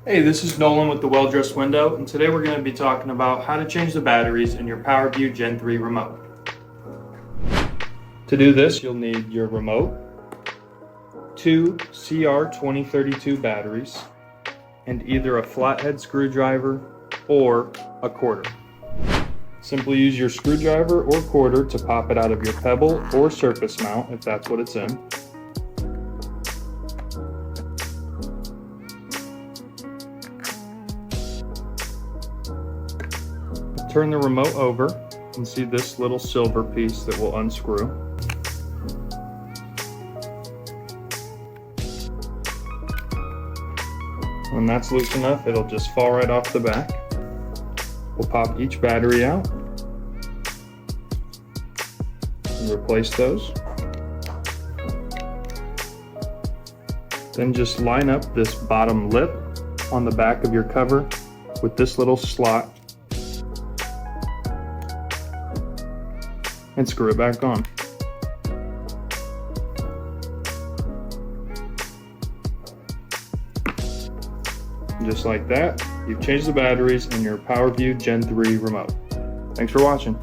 Hey, this is Nolan with the Well-Dressed Window, and today we're going to be talking about how to change the batteries in your PowerView Gen 3 remote. To do this, you'll need your remote, 2 CR2032 batteries, and either a flathead screwdriver or a quarter. Simply use your screwdriver or quarter to pop it out of your pebble or surface mount if that's what it's in. Turn the remote over and see this little silver piece that will unscrew. When that's loose enough, it'll just fall right off the back. We'll pop each battery out and replace those. Then just line up this bottom lip on the back of your cover with this little slot and screw it back on. Just like that, you've changed the batteries in your PowerView Gen 3 remote. Thanks for watching.